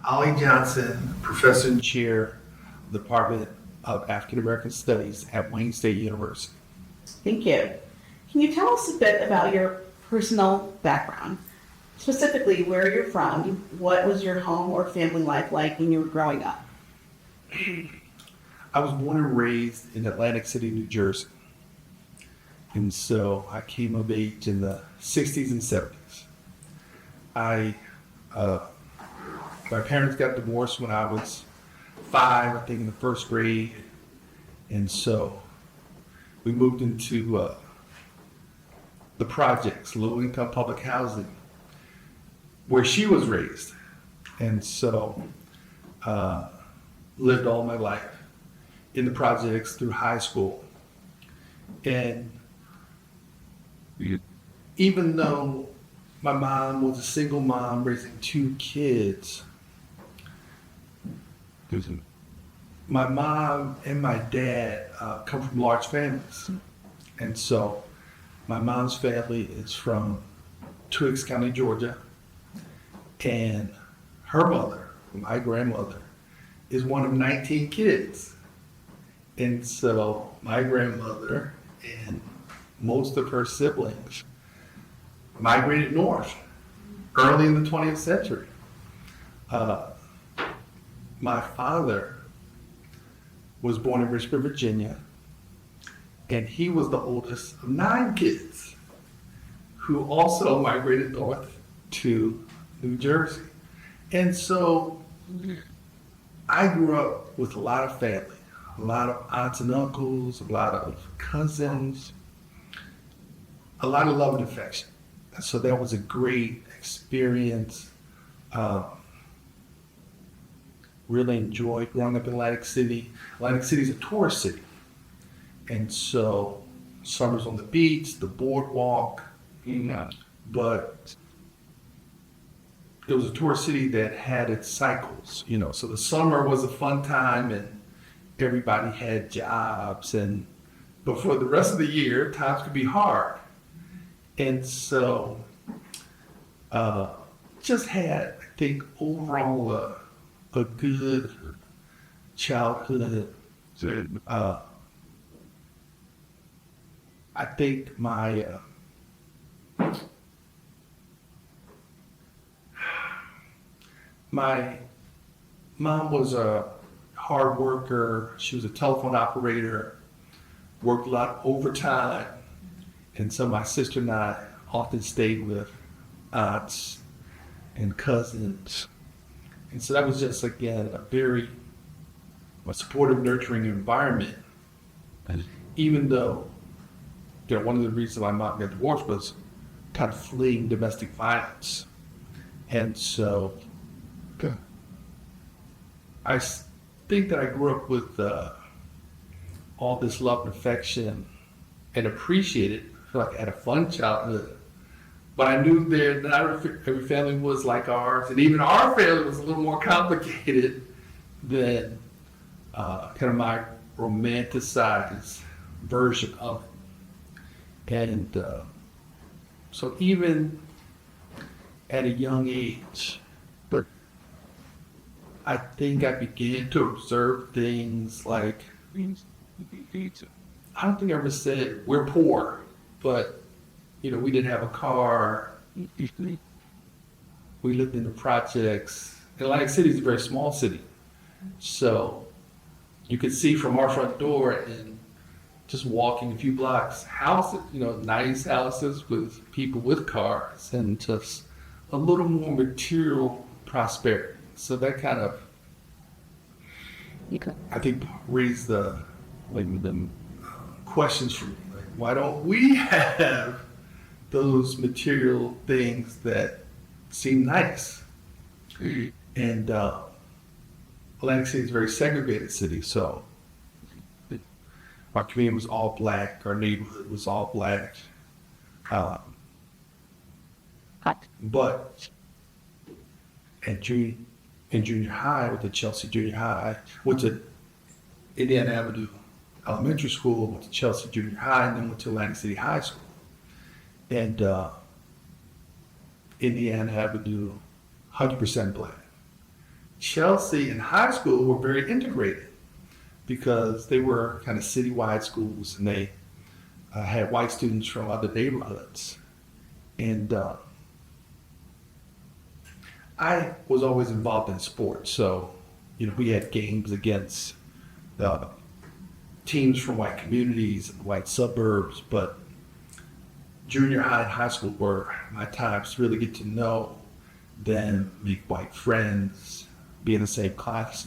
Ollie Johnson, professor and chair of the Department of African American Studies at Wayne State University. Thank you. Can you tell us a bit about your personal background? Specifically, where you're from, what was your home or family life like when you were growing up? I was born and raised in Atlantic City, New Jersey. And so I came of age in the 60s and 70s. My parents got divorced when I was 5, I think in the first grade. And so we moved into the projects, low income public housing, where she was raised. And so lived all my life in the projects through high school. And even though my mom was a single mom raising 2 kids, my mom and my dad come from large families. And so my mom's family is from Twiggs County, Georgia. And her mother, my grandmother, is one of 19 kids. And so my grandmother and most of her siblings migrated north early in the 20th century. My father was born in Richmond, Virginia, and he was the oldest of 9 kids who also migrated north to New Jersey. And so I grew up with a lot of family, a lot of aunts and uncles, a lot of cousins, a lot of love and affection. So that was a great experience. Really enjoyed growing up in Atlantic City. Atlantic City is a tourist city. And so summers on the beach, the boardwalk, but it was a tourist city that had its cycles, so the summer was a fun time and everybody had jobs, but for the rest of the year, times could be hard. And so just had, I think, overall a good childhood. I think my mom was a hard worker. She was a telephone operator, worked a lot of overtime. And so my sister and I often stayed with aunts and cousins. And so that was just, again, a very supportive, nurturing environment. And even though, one of the reasons my mom got divorced was kind of fleeing domestic violence. And so I think that I grew up with all this love and affection and appreciated. I feel like I had a fun childhood. But I knew that not every family was like ours, and even our family was a little more complicated than kind of my romanticized version of it. And so even at a young age, I think I began to observe things like, I don't think I ever said we're poor, but we didn't have a car. We lived in the projects. Atlantic City is a very small city. So you could see from our front door and just walking a few blocks, houses, nice houses with people with cars and just a little more material prosperity. So that kind of, I think, raised the questions for me. Like, why don't we have those material things that seem nice? And Atlantic City is a very segregated city, so our community was all black, our neighborhood was all black. But in junior high, with the Chelsea Junior High, went to Indiana Avenue Elementary School, went to Chelsea Junior High, and then went to Atlantic City High School. And Indiana Avenue, 100% black. Chelsea in high school were very integrated because they were kind of citywide schools, and they had white students from other neighborhoods. And I was always involved in sports, so we had games against teams from white communities and white suburbs, but junior high and high school were my times to really get to know them, make white friends, be in the same class.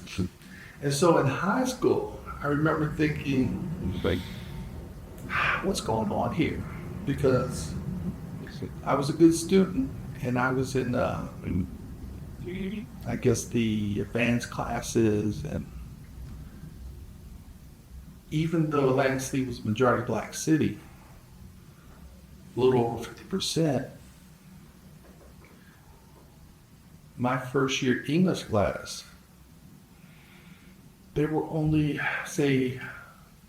And so in high school, I remember thinking, like, what's going on here? Because I was a good student, and I was in, I guess, the advanced classes, and even though Atlantic City was a majority black city, a little over 50%, my first year English class, there were only, say,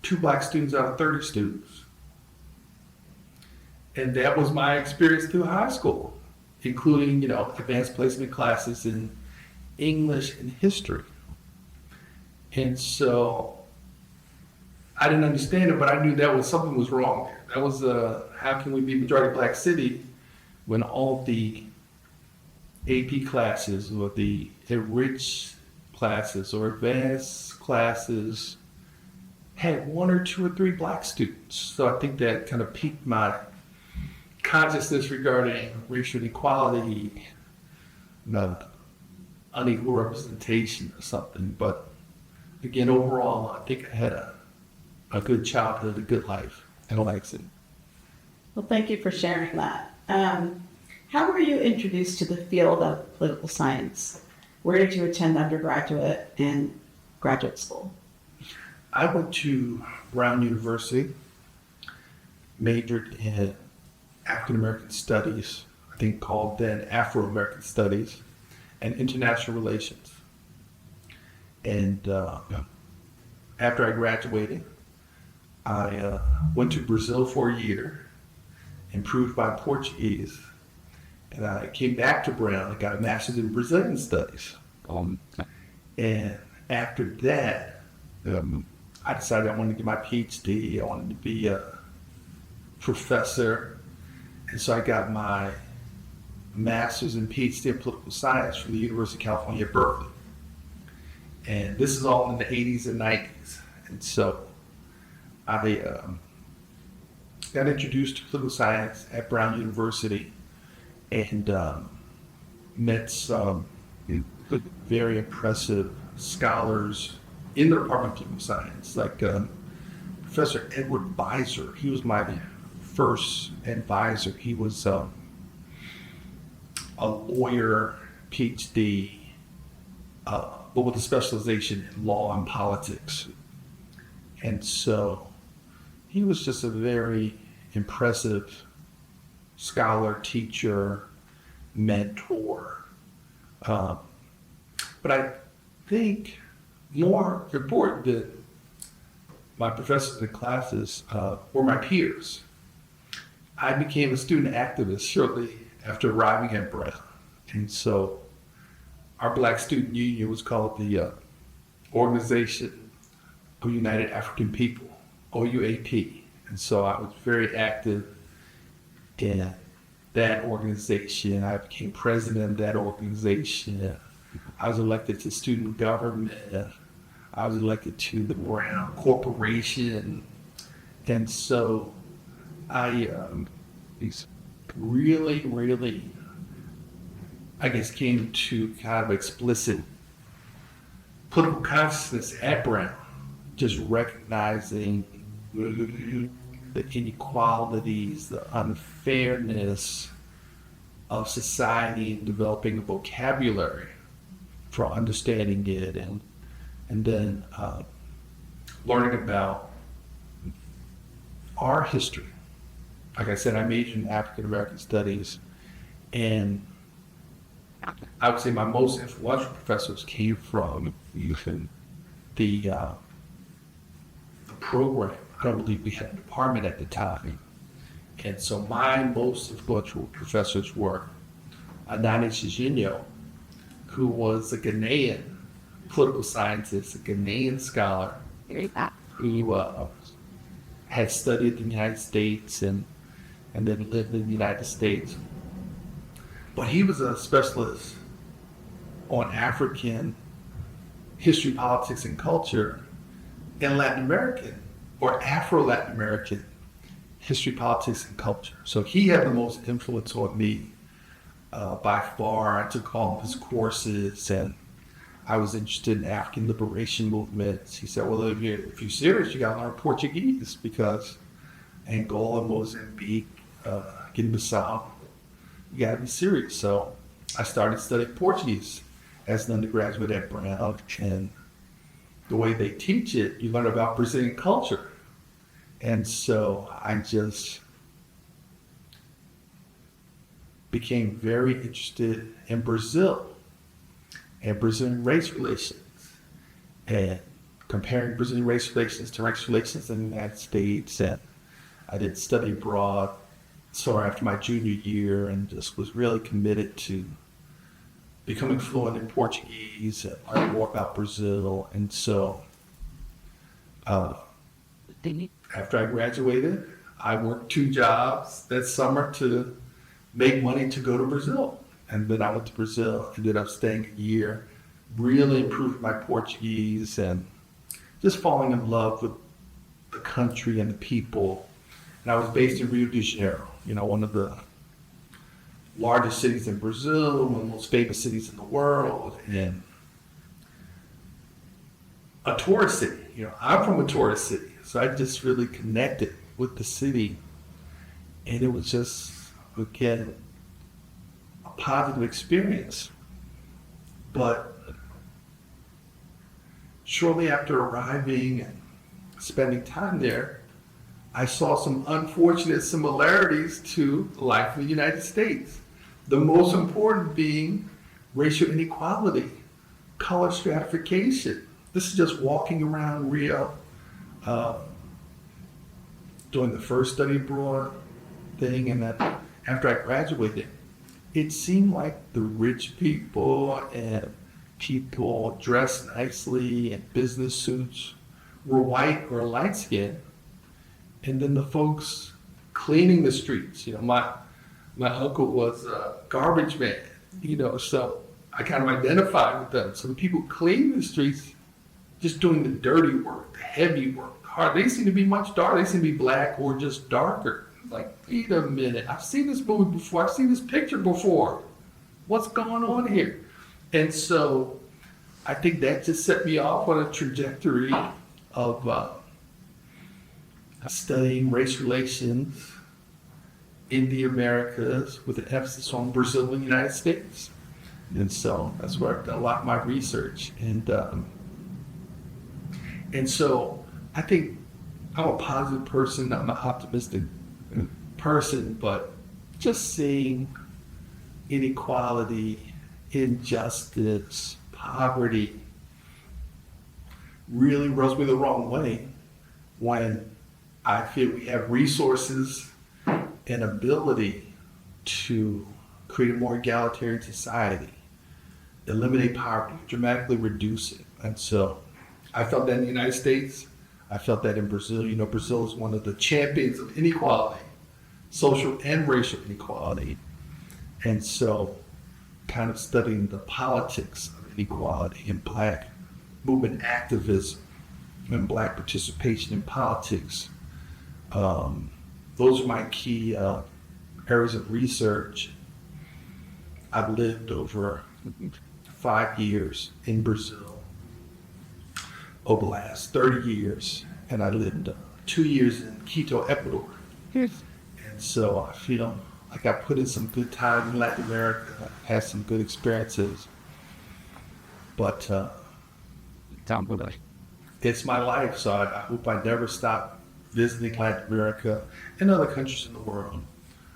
2 black students out of 30 students. And that was my experience through high school, including, advanced placement classes in English and history. And so I didn't understand it, but I knew something was wrong there. That was how can we be majority black city when all the AP classes or the enriched classes or advanced classes had 1 or 2 or 3 black students. So I think that kind of piqued my consciousness regarding racial inequality, unequal representation or something. But again, overall, I think I had a good childhood, a good life in Lansing. Well, thank you for sharing that. How were you introduced to the field of political science? Where did you attend undergraduate and graduate school? I went to Brown University, majored in African American Studies, I think called then Afro-American Studies, and International Relations. And after I graduated, I went to Brazil for a year, improved my Portuguese, and I came back to Brown and got a master's in Brazilian Studies. And after that, I decided I wanted to get my PhD. I wanted to be a professor. And so I got my master's and PhD in political science from the University of California at Berkeley. And this is all in the 80s and 90s. And so I got introduced to political science at Brown University and met some very impressive scholars in the Department of Political Science, like Professor Edward Beiser. He was my first advisor. He was a lawyer, PhD, but with a specialization in law and politics. And so he was just a very impressive scholar, teacher, mentor. But I think more important than my professors and classes were my peers. I became a student activist shortly after arriving at Brown. And so our Black Student Union was called the Organization of United African People, OUAP. And so I was very active in that organization. I became president of that organization. I was elected to student government. I was elected to the Brown Corporation. And so I really, I guess, came to kind of explicit political consciousness at Brown, just recognizing the inequalities, the unfairness of society, and developing a vocabulary for understanding it, and then learning about our history. Like I said, I majored in African American Studies, and I would say my most influential professors came from the program. I don't believe we had a department at the time. And so my most influential professors were Adani Chizinyo, who was a Ghanaian political scientist, a Ghanaian scholar. He had studied in the United States and then lived in the United States. But he was a specialist on African history, politics, and culture and Latin American or Afro-Latin American history, politics, and culture. So he had the most influence on me by far. I took all of his courses and I was interested in African liberation movements. He said, well, if you're serious, you got to learn Portuguese because Angola, Mozambique, Guinea-Bissau, you got to be serious. So I started studying Portuguese as an undergraduate at Brown, and the way they teach it, you learn about Brazilian culture. And so I just became very interested in Brazil and Brazilian race relations and comparing Brazilian race relations to race relations in the United States. And I did study abroad so after my junior year and just was really committed to becoming fluent in Portuguese and learn more about Brazil. And so after I graduated, I worked 2 jobs that summer to make money to go to Brazil. And then I went to Brazil, ended up staying a year, really improved my Portuguese and just falling in love with the country and the people. And I was based in Rio de Janeiro, one of the largest cities in Brazil, one of the most famous cities in the world, and a tourist city. I'm from a tourist city, so I just really connected with the city, and it was just, again, a positive experience. But shortly after arriving and spending time there, I saw some unfortunate similarities to life in the United States. The most important being racial inequality, color stratification. This is just walking around Rio, doing the first study abroad thing, and then after I graduated, it seemed like the rich people and people dressed nicely in business suits were white or light skinned, and then the folks cleaning the streets. My uncle was a garbage man, so I kind of identified with them. So the people cleaning the streets, just doing the dirty work, the heavy work, hard. They seem to be much darker. They seem to be black or just darker. Like, wait a minute, I've seen this movie before. I've seen this picture before. What's going on here? And so I think that just set me off on a trajectory of studying race relations in the Americas with an emphasis on Brazil and the United States. And so that's where I've done a lot of my research. And so I think I'm a positive person, I'm an optimistic person, but just seeing inequality, injustice, poverty really rubs me the wrong way when I feel we have resources and ability to create a more egalitarian society, eliminate poverty, dramatically reduce it. And so I felt that in the United States. I felt that in Brazil. Brazil is one of the champions of inequality, social and racial inequality. And so kind of studying the politics of inequality and Black movement activism and Black participation in politics. Those are my key areas of research. I've lived over 5 years in Brazil over the last 30 years, and I lived 2 years in Quito, Ecuador. And so I feel like I put in some good time in Latin America, had some good experiences, but it's my life, so I hope I never stop visiting Latin America and other countries in the world.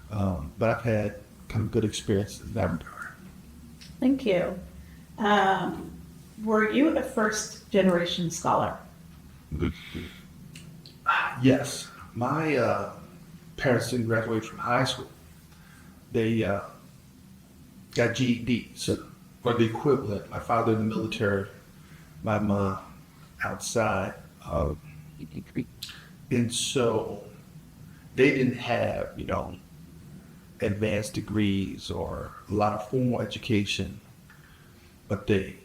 But I've had kind of good experiences in that regard. Thank you. Were you a first-generation scholar? Yes. My parents didn't graduate from high school. They got GEDs, or the equivalent. My father in the military my mom outside. And so they didn't have, advanced degrees or a lot of formal education, but they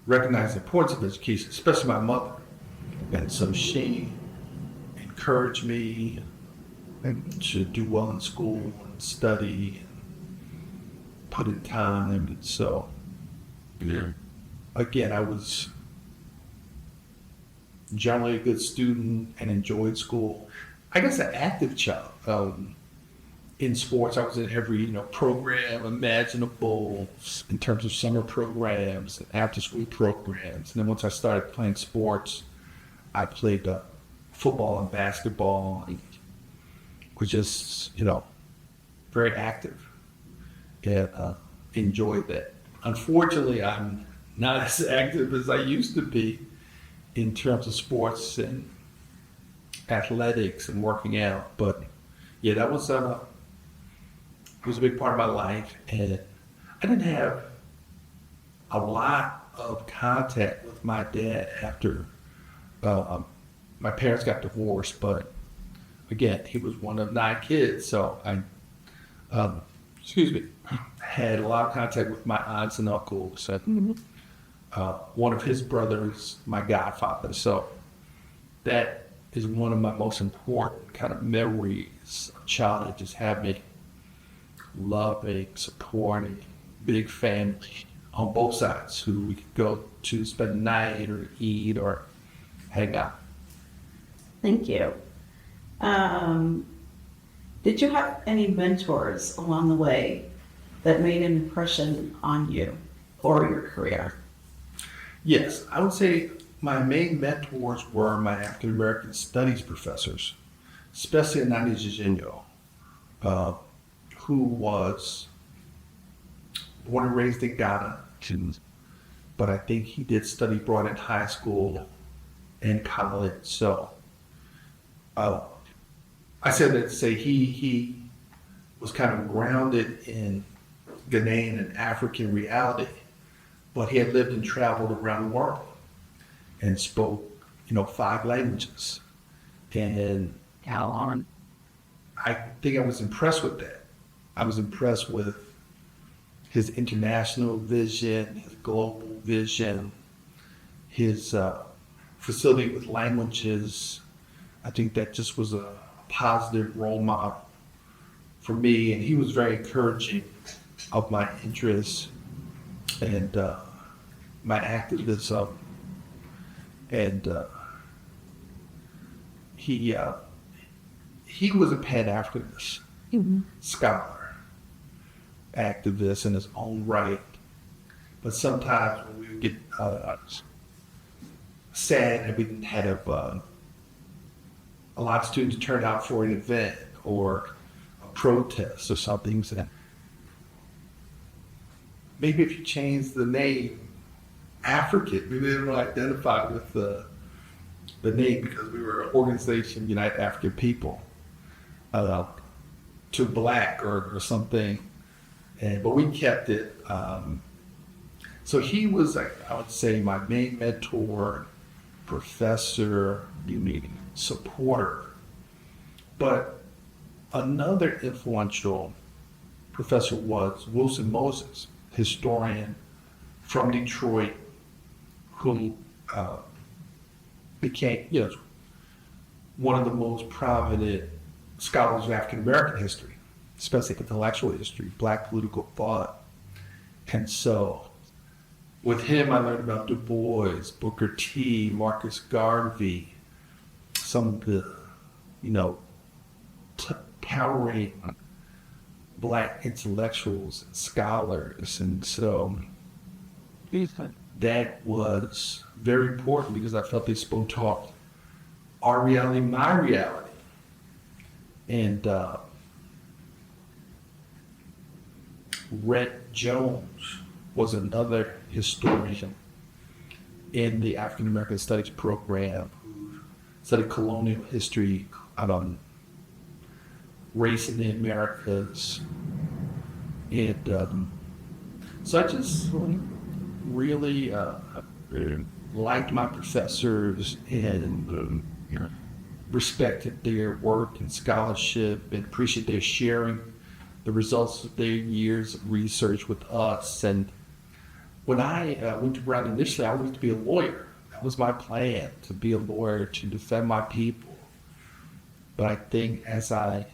recognized the importance of education, especially my mother. And so she encouraged me to do well in school and study and put in time. And so, again, I was generally a good student and enjoyed school. I guess an active child. In sports, I was in every program imaginable in terms of summer programs and after school programs. And then once I started playing sports, I played football and basketball. And was just very active and enjoyed that. Unfortunately, I'm not as active as I used to be in terms of sports and athletics and working out. But yeah, that was a big part of my life, and I didn't have a lot of contact with my dad after my parents got divorced. But again, he was one of 9 kids, so I had a lot of contact with my aunts and uncles, and one of his brothers, my godfather. So that is one of my most important kind of memories of childhood, just having loving, supporting, big family on both sides who we could go to spend the night or eat or hang out. Thank you. Did you have any mentors along the way that made an impression on you or your career? Yes, I would say my main mentors were my African American studies professors, especially Nani Jorginho, who was born and raised in Ghana, but I think he did study abroad in high school and college. So I said that to say he was kind of grounded in Ghanaian and African reality, but he had lived and traveled around the world and spoke, 5 languages. And I think I was impressed with that. I was impressed with his international vision, his global vision, his facility with languages. I think that just was a positive role model for me, and he was very encouraging of my interests and my activism. And he was a Pan-Africanist scholar, activist in his own right. But sometimes when we would get sad that we didn't have a lot of students turned out for an event or a protest or something, so maybe if you change the name African, maybe they don't identify with the name, because we were an organization, United African People, to Black or something. But we kept it. So he was, I would say, my main mentor, professor, supporter. But another influential professor was Wilson Moses, historian from Detroit, who became, one of the most prominent scholars of African American history, especially intellectual history, Black political thought. And so with him, I learned about Du Bois, Booker T, Marcus Garvey, some of the, towering Black intellectuals and scholars. And so that was very important, because I felt they spoke to our reality, my reality. And Rhett Jones was another historian in the African American Studies program who studied colonial history out on race in the Americas. And so I just really liked my professors and respected their work and scholarship and appreciate their sharing the results of their years of research with us. And when I went to Brown initially, I wanted to be a lawyer. That was my plan, to be a lawyer, to defend my people. But I think as I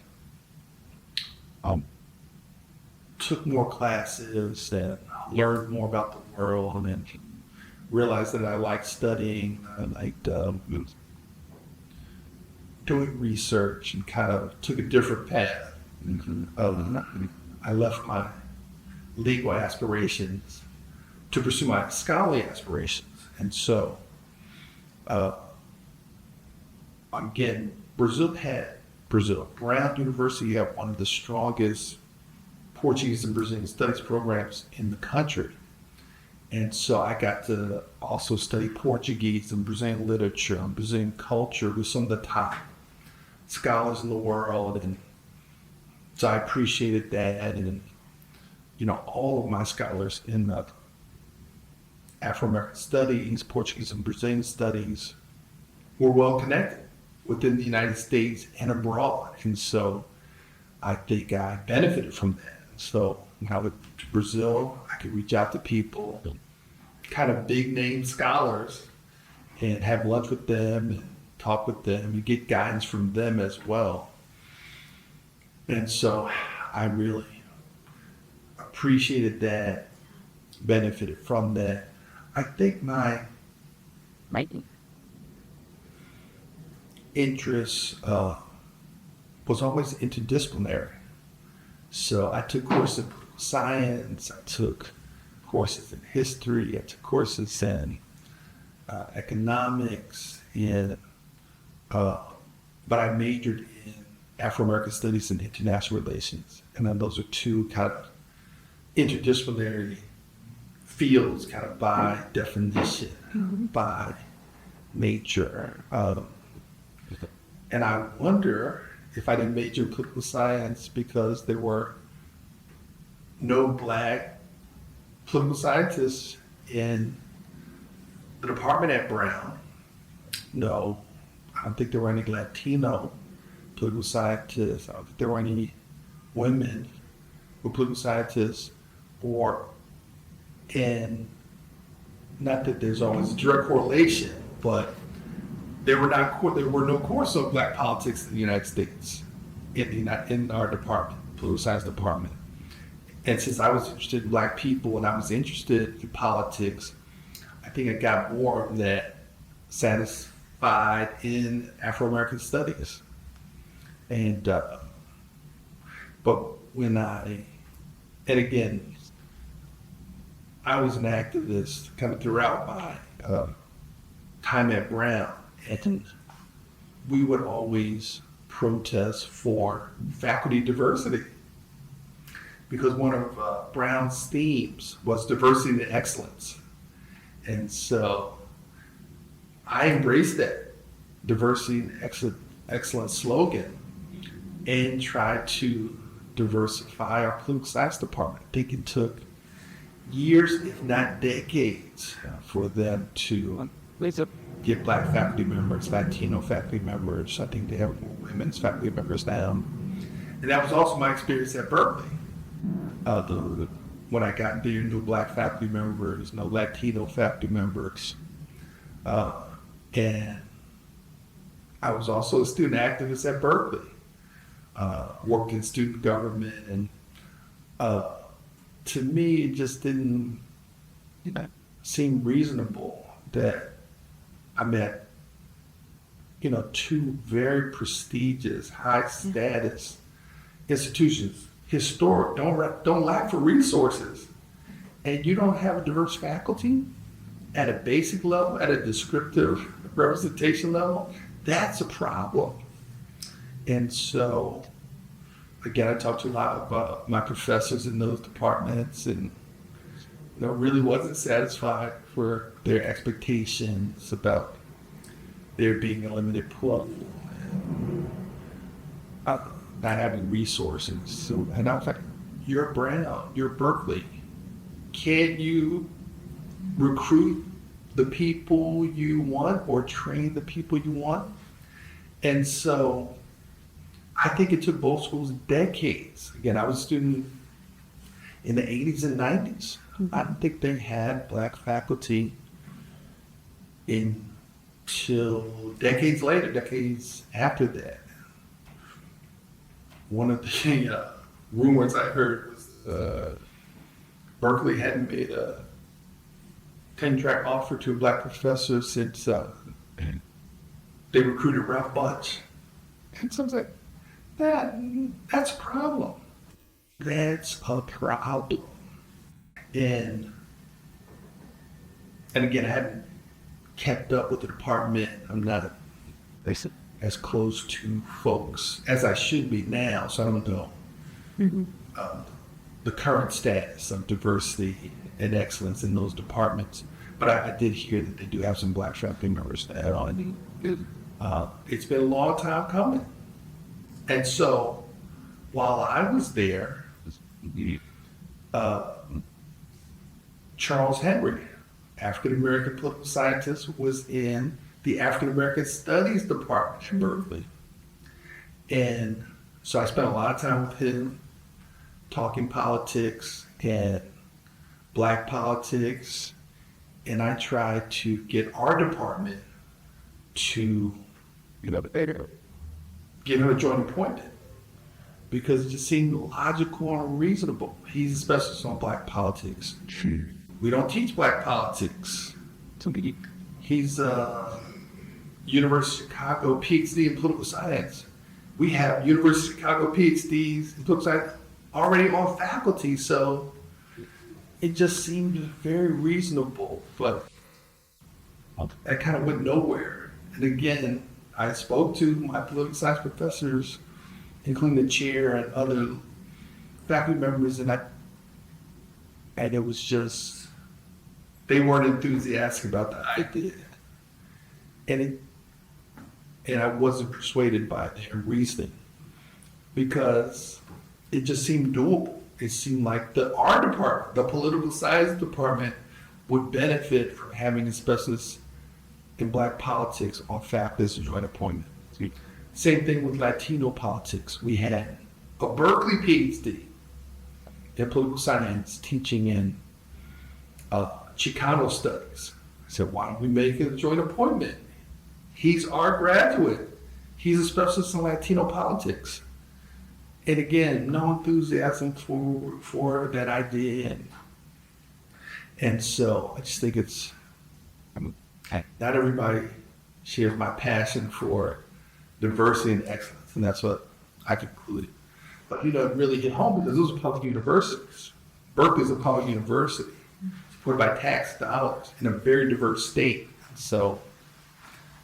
took more classes and learned more about the world and realized that I liked studying, I liked doing research, and kind of took a different path. I left my legal aspirations to pursue my scholarly aspirations. And so, again, Brown University had one of the strongest Portuguese and Brazilian studies programs in the country. And so I got to also study Portuguese and Brazilian literature and Brazilian culture with some of the top scholars in the world. And so I appreciated that. And, all of my scholars in the Afro-American studies, Portuguese and Brazilian studies were well connected within the United States and abroad. And so I think I benefited from that. So when I went to Brazil, I could reach out to people, kind of big name scholars, and have lunch with them and talk with them and get guidance from them as well. And so I really appreciated that, benefited from that. I think my interest was always interdisciplinary. So I took courses in science, I took courses in history, I took courses in economics, but I majored in Afro-American studies and international relations. And then those are two kind of interdisciplinary fields, kind of by definition, by nature. And I wonder if I didn't major in political science because there were no Black political scientists in the department at Brown. No, I don't think there were any Latino political scientists. I don't think there were any women who were political scientists, and not that there's always a direct correlation, but there were no courses of Black politics in the United States in our department, political science department. And since I was interested in Black people and I was interested in politics, I think I got more of that satisfied in Afro-American studies. And but and again, I was an activist kind of throughout my time at Brown. And we would always protest for faculty diversity because one of Brown's themes was diversity and excellence. And so I embraced that diversity and excellence slogan and tried to diversify our political science department. I think it took years, if not decades, for them to get Black faculty members, Latino faculty members. I think they have more women's faculty members now. And that was also my experience at Berkeley. When I got there, no Black faculty members, no Latino faculty members. And I was also a student activist at Berkeley, worked in student government. And to me, it just didn't seem reasonable that I met, two very prestigious, high status institutions, historic, don't lack for resources, and you don't have a diverse faculty at a basic level, at a descriptive representation level. That's a problem. And so, again, I talked to a lot of my professors in those departments, and really wasn't satisfied for their expectations about there being a limited pool, not having resources. So, and I was like, you're Brown, you're Berkeley. Can you recruit the people you want or train the people you want. And so I think it took both schools decades. Again, I was a student in the 80s and 90s. I don't think they had black faculty until decades later, decades after that. One of the rumors I heard was Berkeley hadn't made a 10-track offer to a black professor since they recruited Ralph Bunche. And so I was like, that's a problem. That's a problem. And again, I haven't kept up with the department. I'm not as close to folks as I should be now, so I don't know the current status of diversity and excellence in those departments. But I did hear that they do have some black faculty members now. It's been a long time coming. And so while I was there, Charles Henry, African-American political scientist, was in the African-American Studies Department at Berkeley. And so I spent a lot of time with him talking politics and black politics. And I tried to get our department to give him a joint appointment because it just seemed logical and reasonable. He's a specialist on black politics. We don't teach black politics. He's a University of Chicago PhD in political science. We have University of Chicago PhDs in political science already on faculty, so it just seemed very reasonable, but I kind of went nowhere. And again, I spoke to my political science professors, including the chair and other faculty members, and it was just, they weren't enthusiastic about the idea. And I wasn't persuaded by their reasoning because it just seemed doable. It seemed like our department, the political science department, would benefit from having a specialist in black politics on faculty as a joint appointment. Same thing with Latino politics. We had a Berkeley PhD in political science teaching in Chicano studies. I said, why don't we make it a joint appointment? He's our graduate. He's a specialist in Latino politics. And again, no enthusiasm for that idea. And so I just think not everybody shares my passion for diversity and excellence. And that's what I concluded. But it really hit home because those are public universities. Berkeley is a public university supported by tax dollars in a very diverse state. So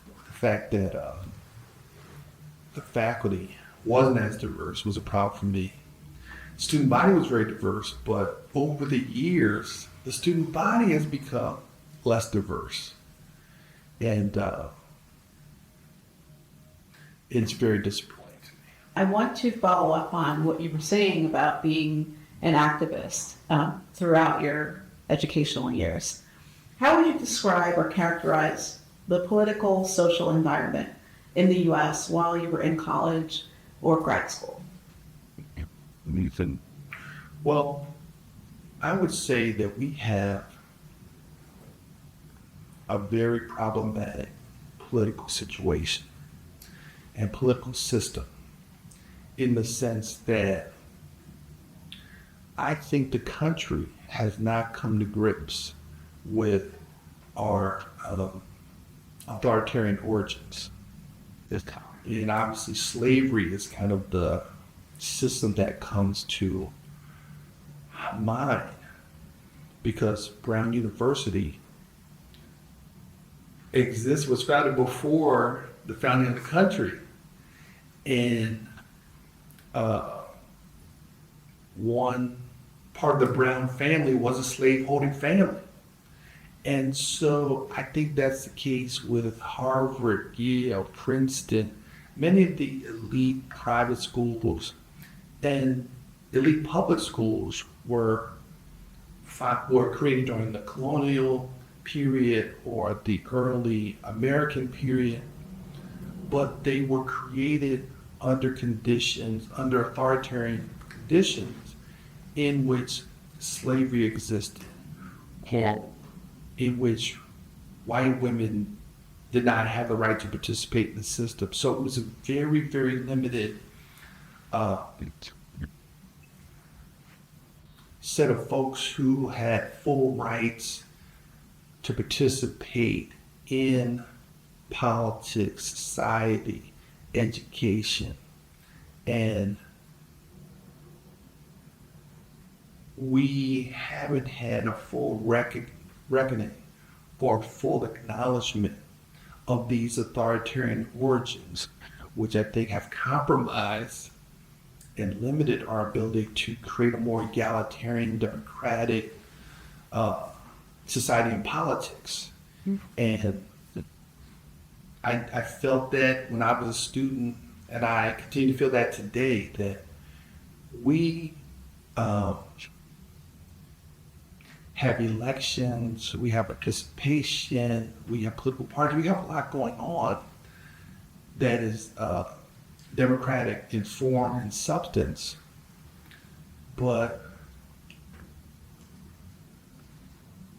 the fact that the faculty wasn't as diverse was a problem for me. The student body was very diverse, but over the years, the student body has become less diverse. And it's very disappointing to me. I want to follow up on what you were saying about being an activist throughout your educational years. How would you describe or characterize the political, social environment in the U.S. while you were in college or grad school? Well, I would say that we have a very problematic political situation and political system in the sense that I think the country has not come to grips with our authoritarian origins. And obviously slavery is kind of the system that comes to mind because Brown University was founded before the founding of the country. And one part of the Brown family was a slave-holding family. And so I think that's the case with Harvard, Yale, Princeton, many of the elite private schools and elite public schools were created during the colonial period or the early American period, but they were created under conditions, under authoritarian conditions in which slavery existed, and in which white women did not have the right to participate in the system. So it was a very, very limited set of folks who had full rights to participate in politics, society, education. And we haven't had a full reckoning or full acknowledgement of these authoritarian origins, which I think have compromised and limited our ability to create a more egalitarian, democratic society and politics. And I felt that when I was a student, and I continue to feel that today, that we have elections, we have participation, we have political parties, we have a lot going on that is democratic in form and substance, but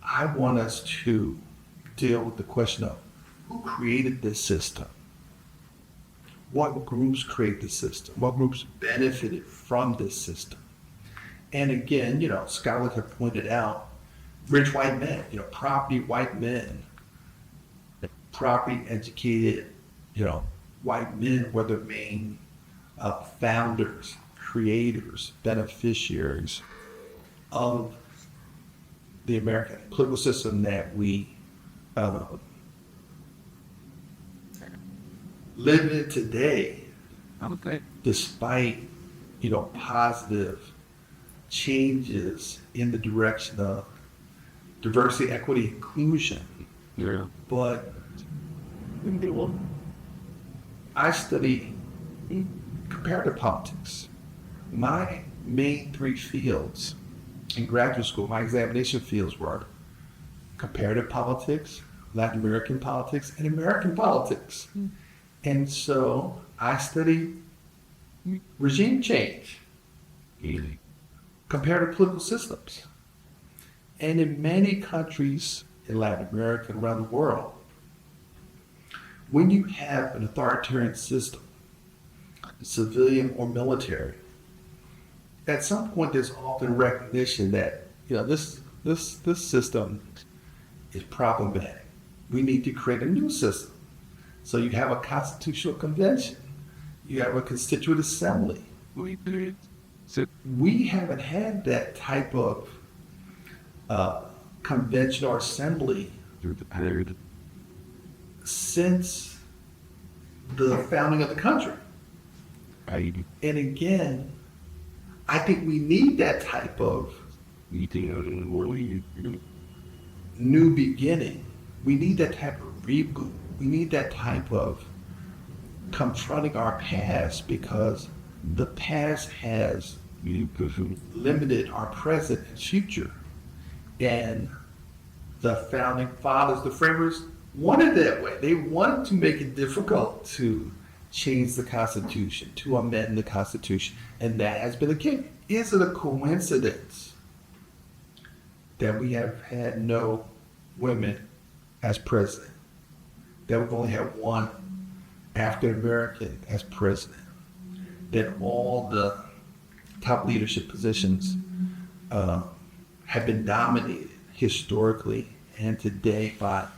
I want us to deal with the question of who created this system? What groups create the system? What groups benefited from this system? And again, scholars have pointed out rich white men, property white men, property educated, white men were the main founders, creators, beneficiaries of the American political system that we live in today. Despite, positive changes in the direction of diversity, equity, inclusion. Yeah. But I study comparative politics. My main three fields in graduate school, my examination fields were comparative politics, Latin American politics, and American politics. And so I study regime change, comparative political systems. And in many countries in Latin America and around the world, when you have an authoritarian system, civilian or military, at some point there's often recognition that this system is problematic. We need to create a new system. So you have a constitutional convention, you have a constituent assembly. We haven't had that type of convention or assembly since the founding of the country. And again, I think we need that type of new beginning. We need that type of reboot. We need that type of confronting our past, because the past has limited our present and future. And the founding fathers, the framers, wanted that way. They wanted to make it difficult to change the Constitution, to amend the Constitution. And that has been the case. Is it a coincidence that we have had no women as president? That we've only had one African American as president? That all the top leadership positions have been dominated historically and today by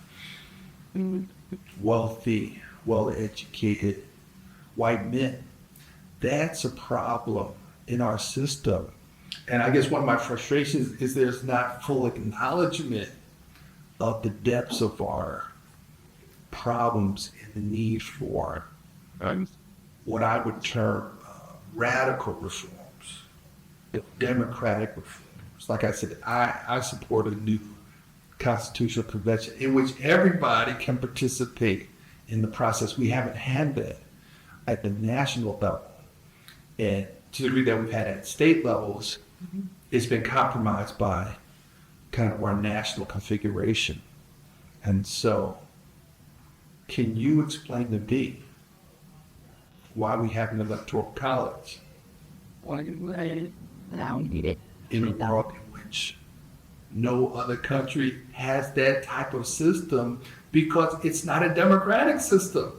wealthy, well-educated white men? That's a problem in our system. And I guess one of my frustrations is there's not full acknowledgement of the depths of our problems and the need for what I would term radical reforms, democratic reforms. Like I said, I support a new constitutional convention in which everybody can participate in the process. We haven't had that at the national level. And to the degree that we've had at state levels, it's been compromised by kind of our national configuration. And so, can you explain to me why we have an electoral college in a world in which no other country has that type of system, because it's not a democratic system.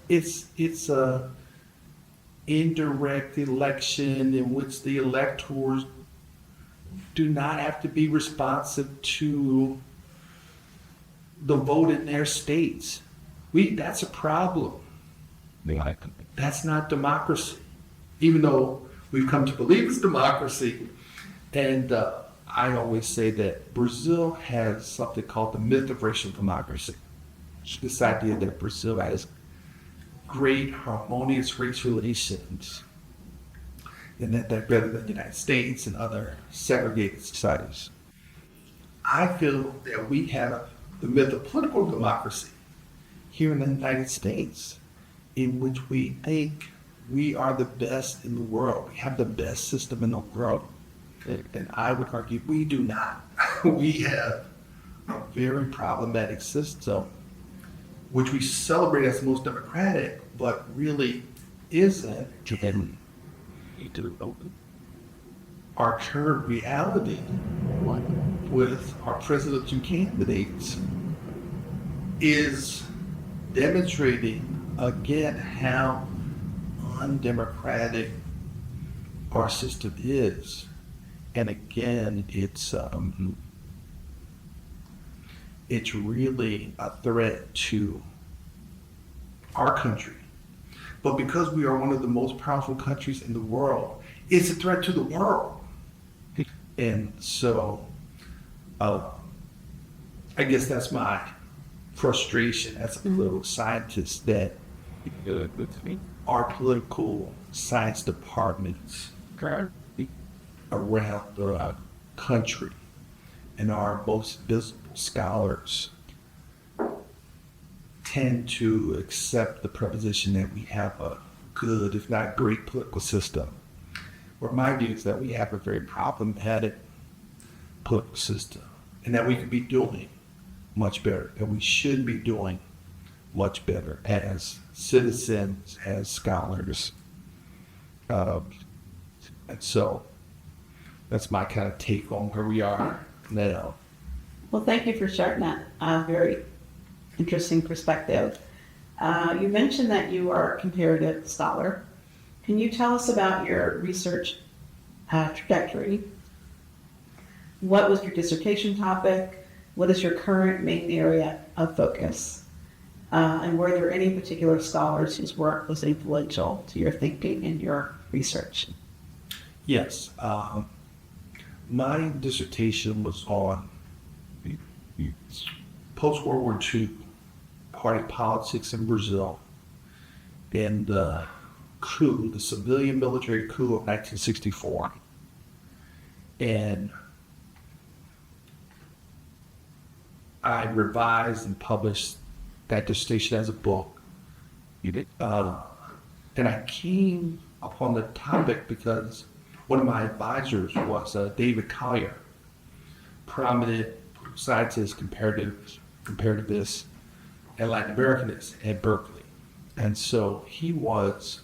It's a indirect election in which the electors do not have to be responsive to the vote in their states. That's a problem. That's not democracy, even though we've come to believe it's democracy. And I always say that Brazil has something called the myth of racial democracy. This idea that Brazil has great harmonious race relations, and that they're better than the United States and other segregated societies. I feel that we have the myth of political democracy here in the United States, in which we think we are the best in the world. We have the best system in the world. And I would argue we do not. We have a very problematic system, which we celebrate as the most democratic, but really isn't in our current reality with our presidential candidates is demonstrating again how undemocratic our system is. And again, it's really a threat to our country. But because we are one of the most powerful countries in the world, it's a threat to the world. And so, I guess that's my frustration as a political scientist, that our political science departments around the country and our most visible scholars tend to accept the proposition that we have a good, if not great, political system. Where my view is that we have a very problematic political system, and that we could be doing much better, that we should be doing much better as citizens, as scholars. And so that's my kind of take on where we are now. Well, thank you for sharing that very interesting perspective. You mentioned that you are a comparative scholar. Can you tell us about your research trajectory? What was your dissertation topic? What is your current main area of focus? And were there any particular scholars whose work was influential to your thinking and your research? Yes. My dissertation was on post-World War II party politics in Brazil and the coup, the civilian military coup of 1964. And I revised and published that dissertation as a book. You did? And I came upon the topic because one of my advisors was David Collier, prominent scientist, comparativist, and Latin Americanist at Berkeley. And so he was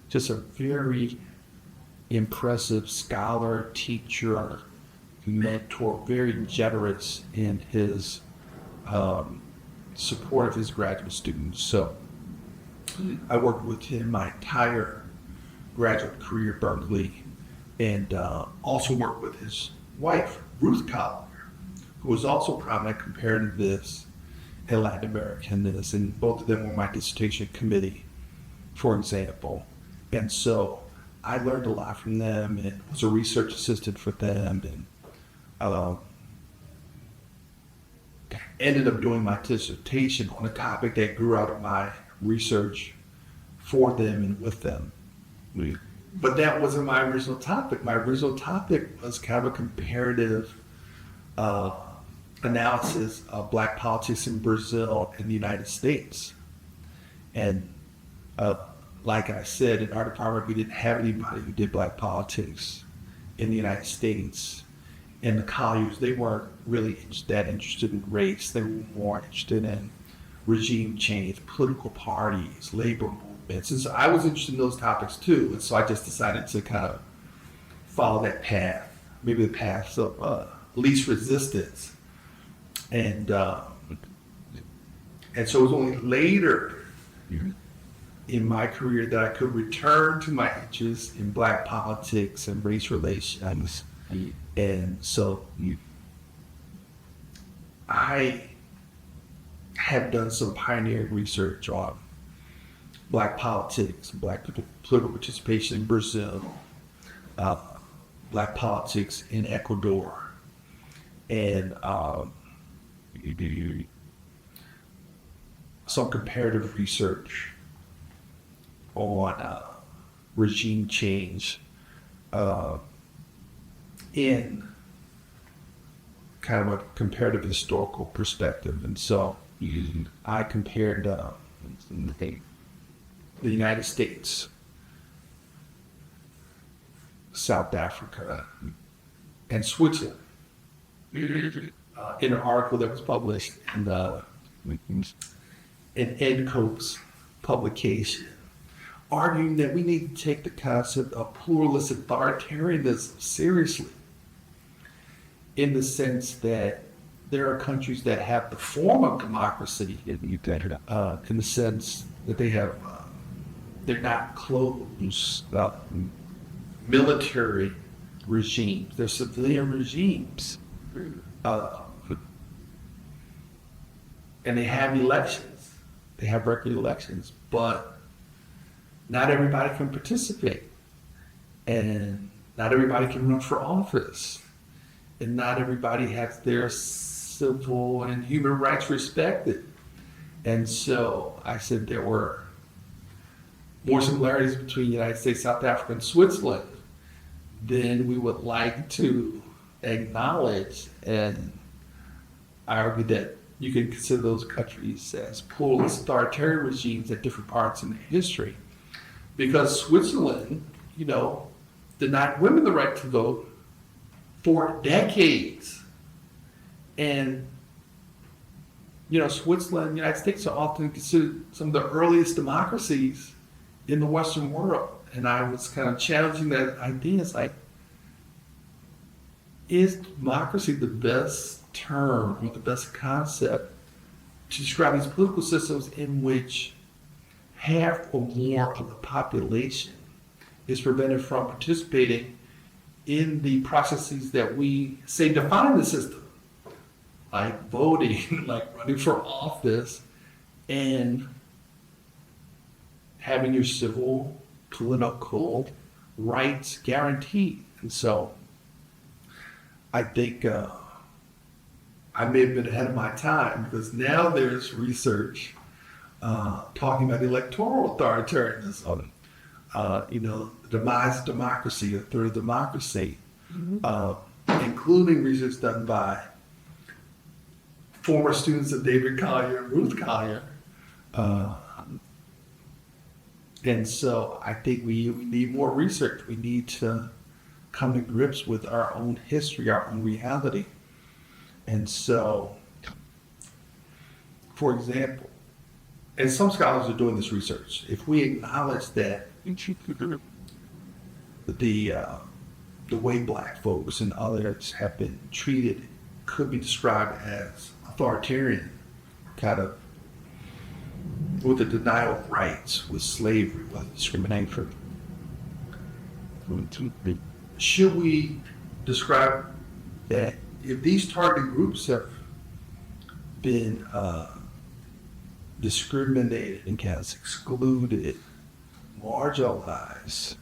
just a very impressive scholar, teacher, mentor, very generous in his support of his graduate students. So I worked with him my entire graduate career at Berkeley, and also worked with his wife, Ruth Collier, who was also prominent comparativist and Latin Americanist, and both of them were my dissertation committee, for example. And so I learned a lot from them and was a research assistant for them, and ended up doing my dissertation on a topic that grew out of my research for them and with them. But that wasn't my original topic. My original topic was kind of a comparative analysis of Black politics in Brazil and the United States. And like I said, in our department, we didn't have anybody who did Black politics in the United States. and the Colliers, they weren't really that interested in race. They were more interested in regime change, political parties, labor movements. And so I was interested in those topics too. And so I just decided to kind of follow that path, maybe the path of least resistance. And so it was only later in my career that I could return to my interest in Black politics and race relations. And so I have done some pioneering research on Black politics, Black political participation in Brazil, Black politics in Ecuador, and some comparative research on regime change in kind of a comparative historical perspective. And so I compared the United States, South Africa, and Switzerland in an article that was published in EDCOP's publication, arguing that we need to take the concept of pluralist authoritarianism seriously, in the sense that there are countries that have the form of democracy, in the sense that they have, they're not closed military regimes, they're civilian regimes. And they have elections, they have regular elections, but not everybody can participate, and not everybody can run for office, and not everybody has their civil and human rights respected. And so I said there were more similarities between the United States, South Africa, and Switzerland than we would like to acknowledge. And I argued that you can consider those countries as pluralist authoritarian regimes at different parts in history. Because Switzerland, denied women the right to vote for decades. And, Switzerland and the United States are often considered some of the earliest democracies in the Western world. And I was kind of challenging that idea. It's like, is democracy the best term, or the best concept to describe these political systems in which half or more of the population is prevented from participating in the processes that we say define the system, like voting, like running for office, and having your civil, political rights guaranteed. And so I think I may have been ahead of my time, because now there's research talking about electoral authoritarianism, the demise of democracy, a third of democracy, including research done by former students of David Collier and Ruth Collier. And so I think we need more research. We need to come to grips with our own history, our own reality. And so, for example, and some scholars are doing this research, if we acknowledge that the way Black folks and others have been treated could be described as authoritarian, kind of with the denial of rights, with slavery, with discrimination, should we describe that if these targeted groups have been discriminated and excluded, marginalized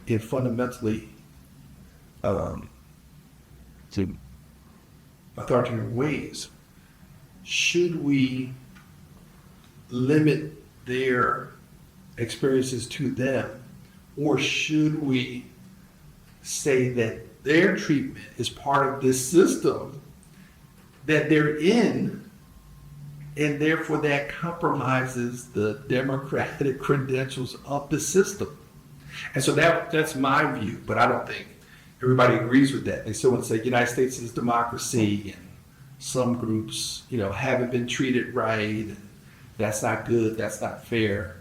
in fundamentally authoritarian ways, should we limit their experiences to them, or should we say that their treatment is part of this system that they're in, and therefore that compromises the democratic credentials of the system? And so that's my view, but I don't think everybody agrees with that. They still want to say the United States is democracy, and some groups, haven't been treated right. And that's not good. That's not fair.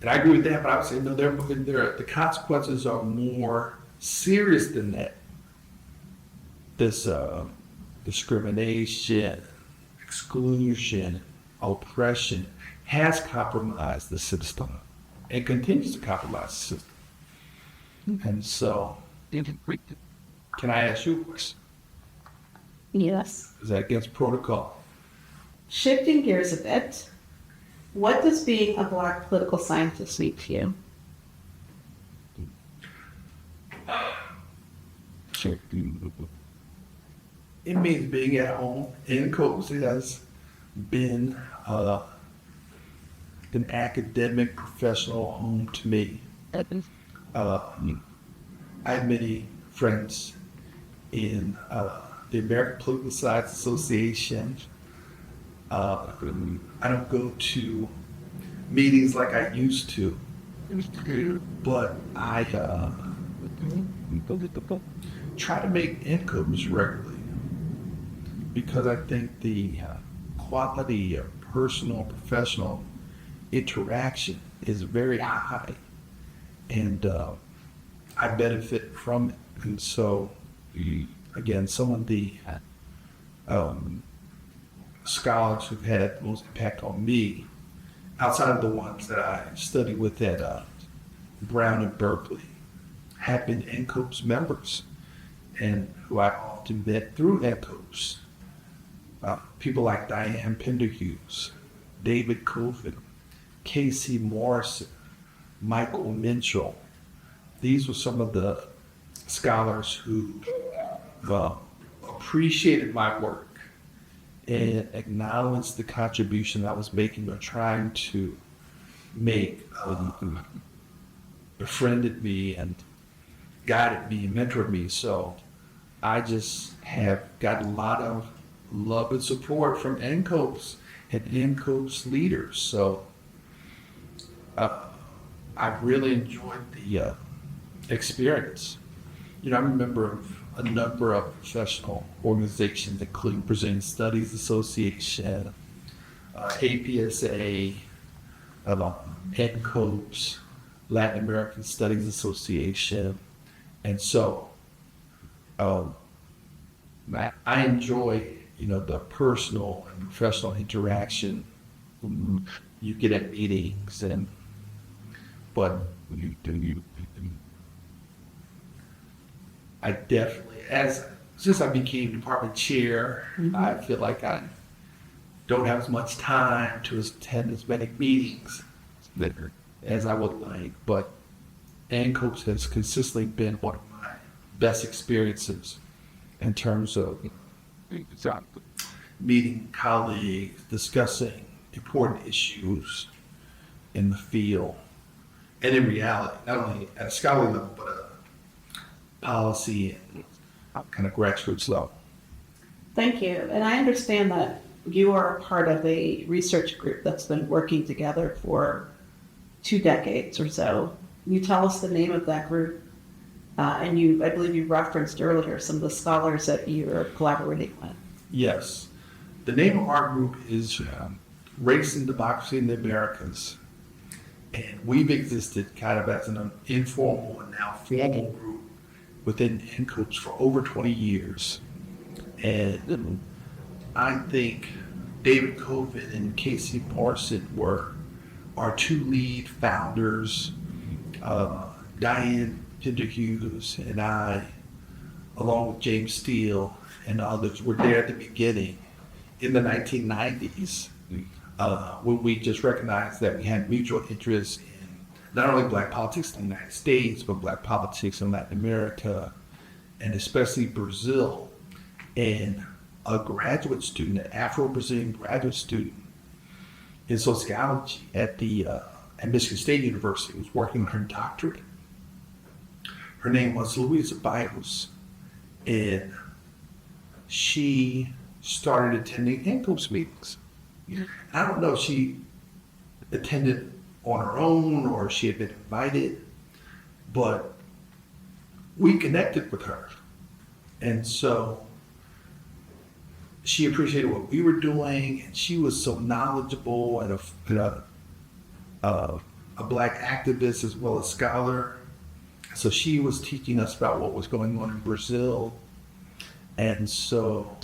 And I agree with that, but I would say, no, the consequences are more serious than that. This discrimination, exclusion, oppression has compromised the system and continues to compromise the system. And so, can I ask you a question? Yes. Is that against protocol? Shifting gears a bit, what does being a Black political scientist mean to you? It means being at home in Coast has been an academic professional home to me. I have many friends in the American Political Science Association. I don't go to meetings like I used to, but I try to make incomes regularly because I think the quality of personal, professional interaction is very high, and I benefit from it. And so, again, some of the scholars who've had most impact on me, outside of the ones that I studied with at Brown and Berkeley, have been NCOPS members, and who I often met through NCOPS. People like Diane Penderhughes, David Coven, Casey Morrison, Michael Minchell. These were some of the scholars who appreciated my work and acknowledged the contribution I was making or trying to make, befriended me and guided me, mentored me. So I just have got a lot of love and support from NCOPS and NCOPS leaders. So I really enjoyed the experience. I'm a member of a number of professional organizations, including Brazilian Studies Association, APSA, NCOPS, Latin American Studies Association. And so I enjoy, the personal and professional interaction you get at meetings, but I definitely, since I became department chair, I feel like I don't have as much time to attend as many meetings as I would like, but NCOPS has consistently been one of my best experiences in terms of meeting colleagues, discussing important issues in the field and in reality, not only at a scholarly level, but policy and kind of grassroots level. Thank you. And I understand that you are part of a research group that's been working together for 2 decades or so. Can you tell us the name of that group? And I believe you referenced earlier some of the scholars that you're collaborating with. Yes. The name of our group is Race and Democracy in the Americas. And we've existed kind of as an informal and now formal group within NCOPS for over 20 years. And I think David Coven and Casey Morrison were our 2 lead founders. Diane Penderhughes and I, along with James Steele and others, were there at the beginning in the 1990s when we just recognized that we had mutual interest in not only Black politics in the United States, but Black politics in Latin America, and especially Brazil. And a graduate student, an Afro-Brazilian graduate student in sociology at Michigan State University, was working on her doctorate. Her name was Luisa Bios, and she started attending NCOPS meetings. I don't know if she attended on her own or she had been invited, but we connected with her. And so she appreciated what we were doing, and she was so knowledgeable and a Black activist as well as scholar. So she was teaching us about what was going on in Brazil. And so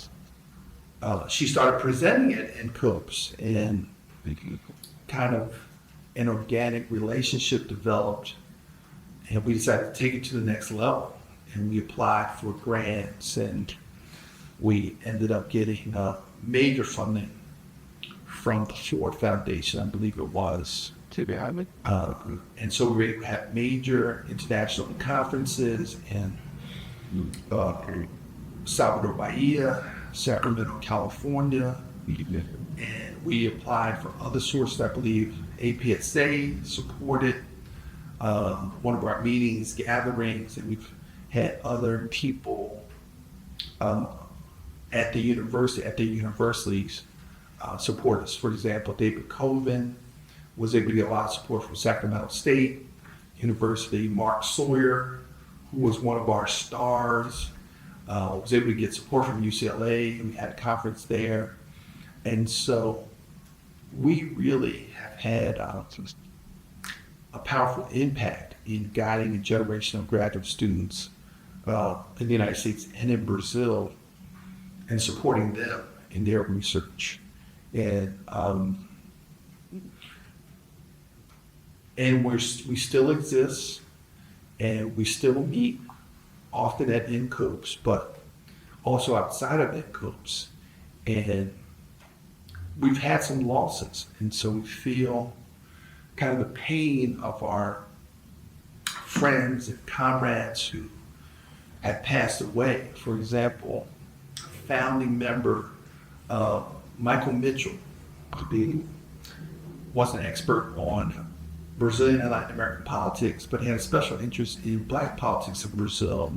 she started presenting it in COPES, and kind of an organic relationship developed, and we decided to take it to the next level. And we applied for grants, and we ended up getting major funding from the Ford Foundation, I believe it was. And so we had major international conferences in Salvador Bahia, Sacramento, California, and we applied for other sources. I believe APSA supported one of our meetings, gatherings, and we've had other people at the universities support us. For example, David Colvin was able to get a lot of support from Sacramento State University. Mark Sawyer, who was one of our stars, was able to get support from UCLA. We had a conference there. And so we really have had a powerful impact in guiding a generation of graduate students in the United States and in Brazil, and supporting them in their research. And we still exist, and we still meet often at NCOPES, but also outside of NCOPES. And we've had some losses, and so we feel kind of the pain of our friends and comrades who have passed away. For example, founding member Michael Mitchell was an expert on Brazilian and Latin American politics, but he had a special interest in Black politics in Brazil.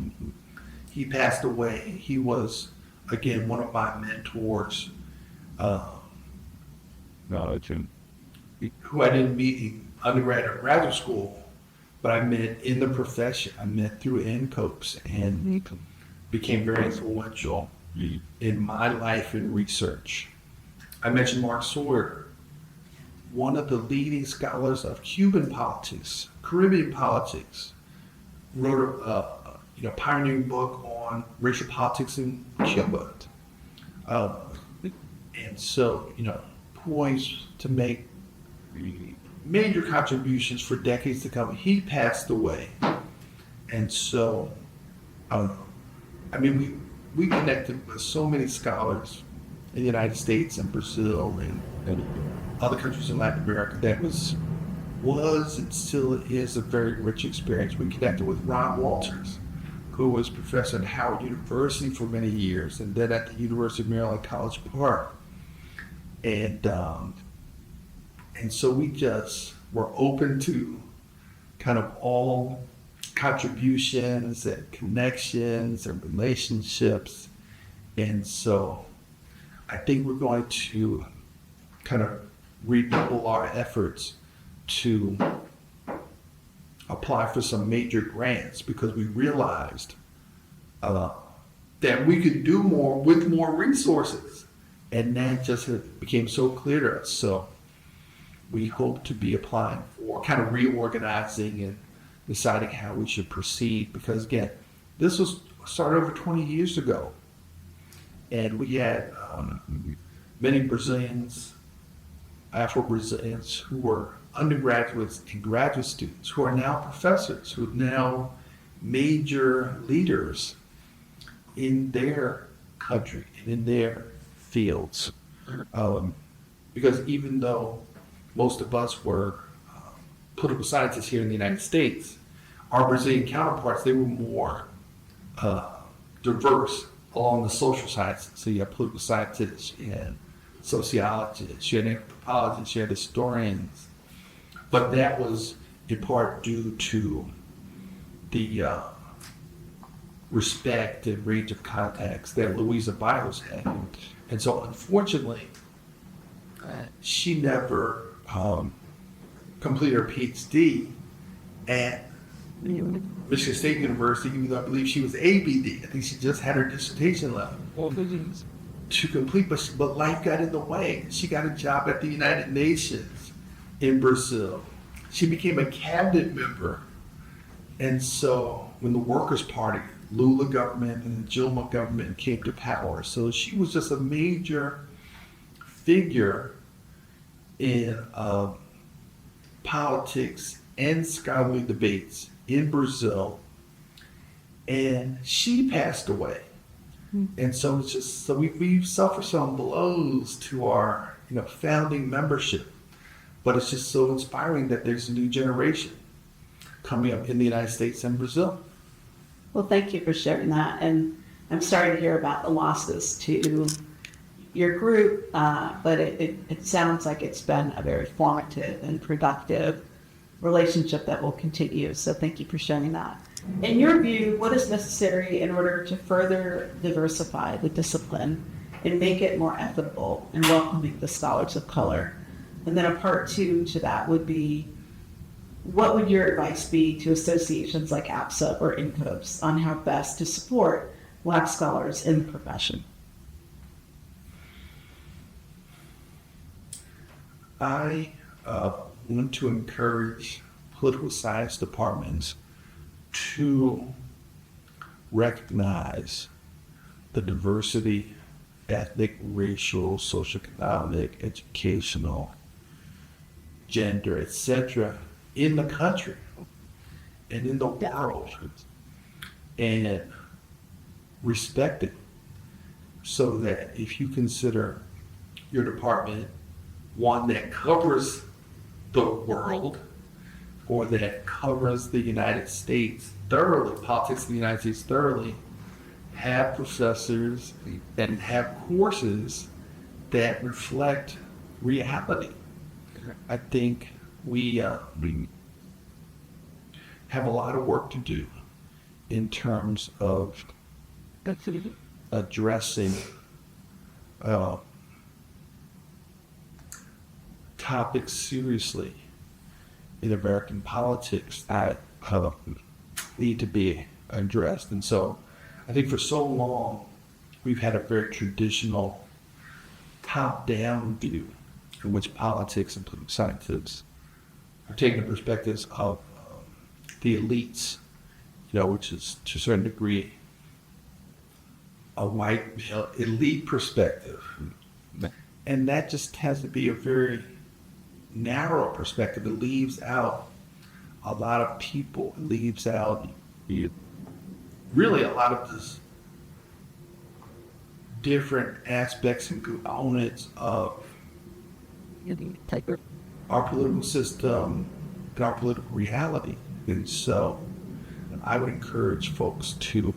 He passed away. He was, again, one of my mentors, who I didn't meet in undergrad or graduate school, but I met in the profession. I met through NCOPES and became very influential in my life and research. I mentioned Mark Sawyer, one of the leading scholars of Cuban politics, Caribbean politics, wrote a pioneering book on racial politics in Cuba. And so, poised to make major contributions for decades to come. He passed away. And so, we connected with so many scholars in the United States and Brazil and other countries in Latin America. That was and still is a very rich experience. We connected with Ron Walters, who was professor at Howard University for many years, and then at the University of Maryland, College Park. And so we just were open to kind of all contributions and connections and relationships. And so I think we're going to kind of redouble our efforts to apply for some major grants, because we realized that we could do more with more resources. And that just became so clear to us. So we hope to be applying for kind of reorganizing and deciding how we should proceed, because again, this was started over 20 years ago. And we had many Brazilians, Afro-Brazilians, who were undergraduates and graduate students who are now professors, who are now major leaders in their country and in their fields. Because even though most of us were political scientists here in the United States, our Brazilian counterparts, they were more diverse along the social sciences. So you have political scientists, you had sociologists, you had anthropologists, you had historians. But that was in part due to the respect and range of contacts that Luisa Biles had. And so unfortunately, she never completed her PhD at Michigan State University, even though I believe she was ABD. I think she just had her dissertation left to complete, but life got in the way. She got a job at the United Nations in Brazil. She became a cabinet member. And so when the Workers' Party, Lula government and the Dilma government came to power, so she was just a major figure in politics and scholarly debates in Brazil, and she passed away. And so it's just we've suffered some blows to our founding membership, but it's just so inspiring that there's a new generation coming up in the United States and Brazil. Well, thank you for sharing that, and I'm sorry to hear about the losses to your group, but it sounds like it's been a very formative and productive relationship that will continue. So thank you for sharing that. In your view, what is necessary in order to further diversify the discipline and make it more equitable and welcoming the scholars of color? And then a part two to that would be, what would your advice be to associations like APSA or INCOBS on how best to support Black scholars in the profession? I want to encourage political science departments to recognize the diversity, ethnic, racial, socioeconomic, educational, gender, etc., in the country and in the world, and respect it, so that if you consider your department one that covers the world or that covers the United States thoroughly, politics in the United States thoroughly, have professors and have courses that reflect reality. I think we have a lot of work to do in terms of addressing topics seriously in American politics that need to be addressed. And so I think for so long we've had a very traditional top-down view in which politics and political scientists are taking the perspectives of the elites, which is to a certain degree a white male elite perspective. And that just has to be a very narrow perspective. It leaves out a lot of people. It leaves out really a lot of this different aspects and components of our political system and our political reality. And so I would encourage folks to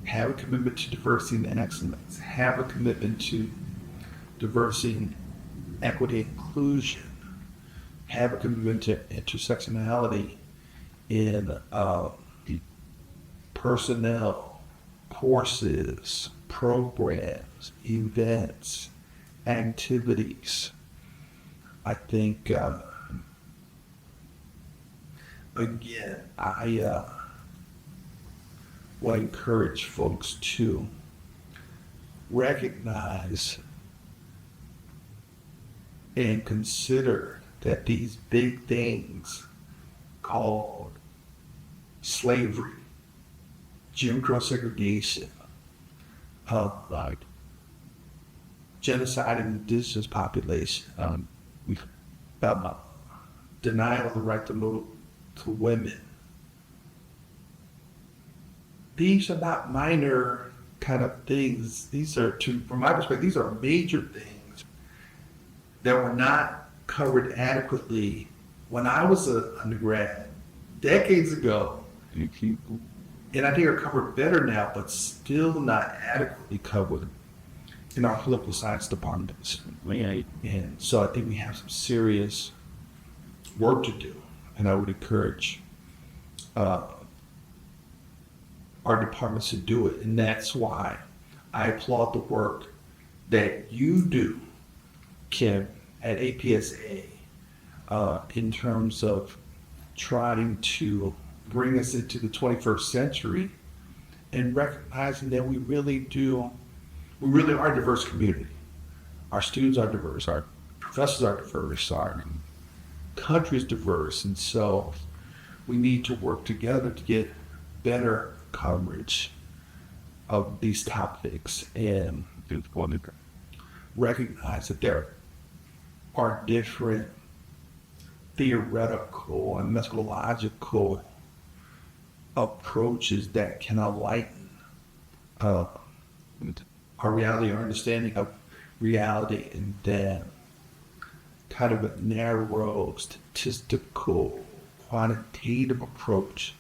have a commitment to diversity and excellence, have a commitment to diversity, equity, inclusion, have a commitment to intersectionality in personnel, courses, programs, events, activities. I think, again, I would encourage folks to recognize and consider that these big things called slavery, Jim Crow segregation, genocide of indigenous population, denial of the right to vote to women. These are not minor kind of things. These are, from my perspective, these are major things that were not covered adequately when I was an undergrad decades ago. And I think are covered better now, but still not adequately covered in our political science departments. And so I think we have some serious work to do. And I would encourage our departments to do it. And that's why I applaud the work that you do, Kim, at APSA, in terms of trying to bring us into the 21st century and recognizing that we really are a diverse community. Our students are diverse, our professors are diverse, our country is diverse, and so we need to work together to get better coverage of these topics and recognize that there are different theoretical and methodological approaches that can enlighten our reality, our understanding of reality, and then kind of a narrow, statistical, quantitative approach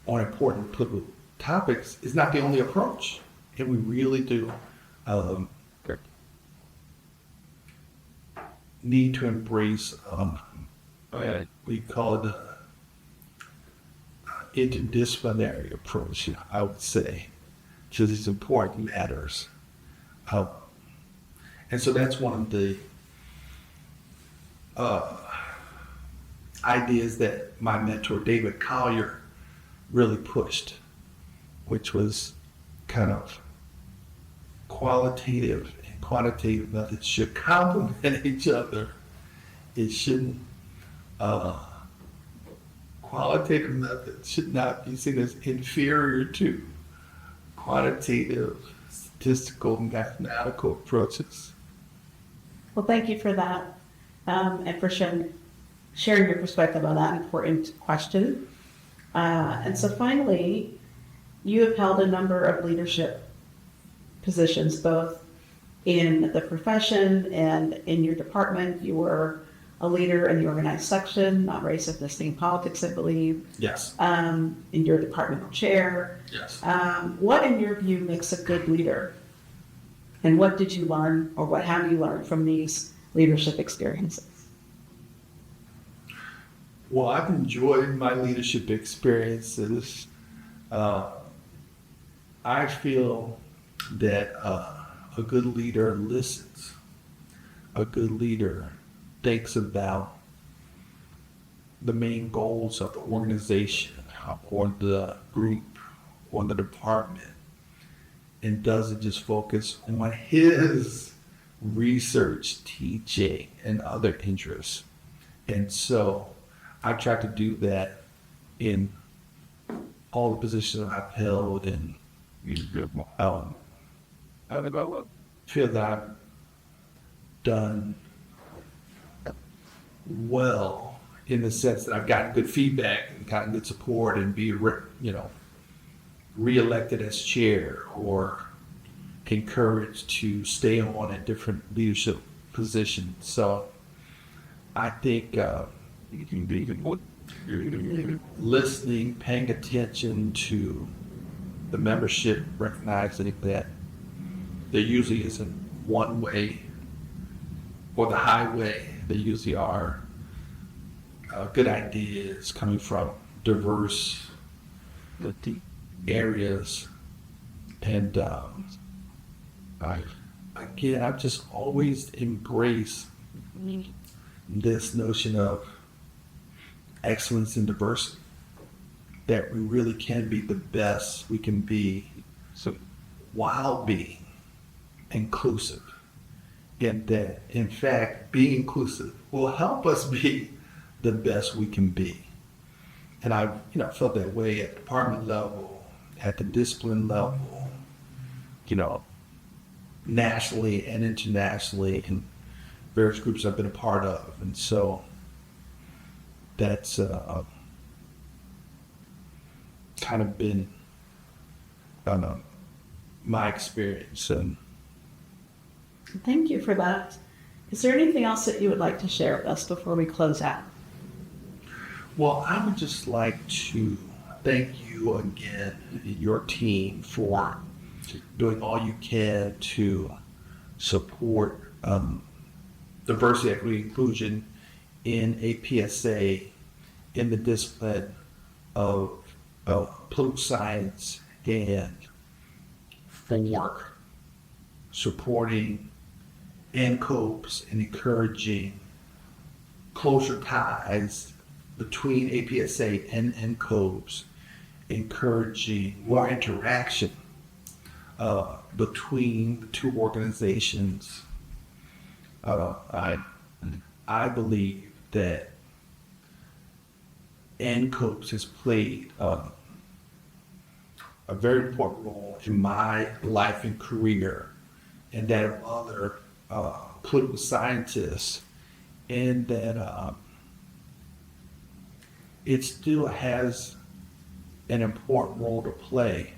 on important political topics is not the only approach. And we really do need to embrace we call it interdisciplinary approach, I would say, to these important matters. And so that's one of the ideas that my mentor, David Collier, really pushed, which was kind of qualitative and quantitative methods should complement each other. It shouldn't, qualitative methods should not be seen as inferior to quantitative, statistical, mathematical approaches. Well, thank you for that, and for sharing your perspective on that important question. And so finally, you have held a number of leadership positions, both in the profession and in your department. You were a leader in the organized section on race, ethnicity, and politics, I believe. Yes. In your departmental chair. Yes. What, in your view, makes a good leader? And what did you learn, or what have you learned from these leadership experiences? Well, I've enjoyed my leadership experiences. I feel that a good leader listens. A good leader thinks about the main goals of the organization or the group or the department, and doesn't just focus on his research, teaching, and other interests. And so I try to do that in all the positions I've held, and I feel that I've done well in the sense that I've gotten good feedback and gotten good support and be reelected as chair or encouraged to stay on in different leadership positions. So I think listening, paying attention to the membership, recognizing that there usually isn't one way or the highway. There usually are good ideas coming from diverse areas. And I've just always embraced this notion of excellence in diversity, that we really can be the best we can be, so while being inclusive. And that, in fact, being inclusive will help us be the best we can be. And I've felt that way at the department level, at the discipline level, nationally and internationally, in various groups I've been a part of. And so that's kind of been my experience. And Thank you for that. Is there anything else that you would like to share with us before we close out? well, I would just like to thank you again, your team, for doing all you can to support diversity, equity, inclusion in APSA in the discipline of political science, and for supporting NCOPES and encouraging closer ties between APSA and NCOBS, encouraging more interaction between the two organizations. I believe that NCOBS has played a very important role in my life and career, and that of other political scientists, and that it still has an important role to play,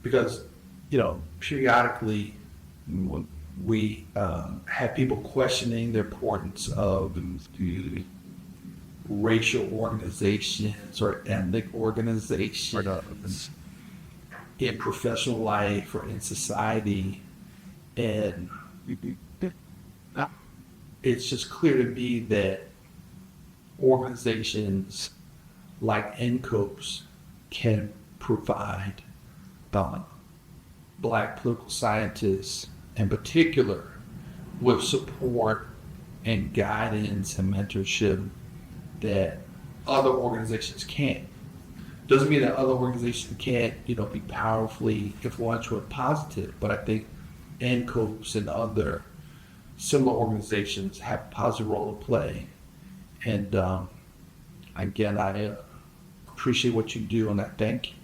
because periodically we have people questioning the importance of racial organizations or ethnic organizations in professional life or in society, and it's just clear to me that organizations like NCOBS can provide Black political scientists in particular with support and guidance and mentorship that other organizations can't. Doesn't mean that other organizations can't, be powerfully influential and positive, but I think NCOBS and other similar organizations have a positive role to play. And again, I appreciate what you do, and I thank you.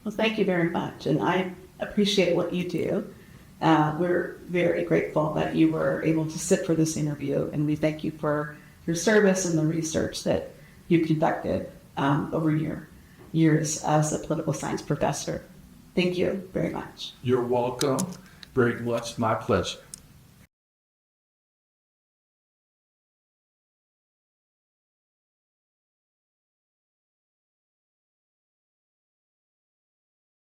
Well, thank you very much, and I appreciate what you do. We're very grateful that you were able to sit for this interview, and we thank you for your service and the research that you conducted over your years as a political science professor. Thank you very much. You're welcome. Very much my pleasure.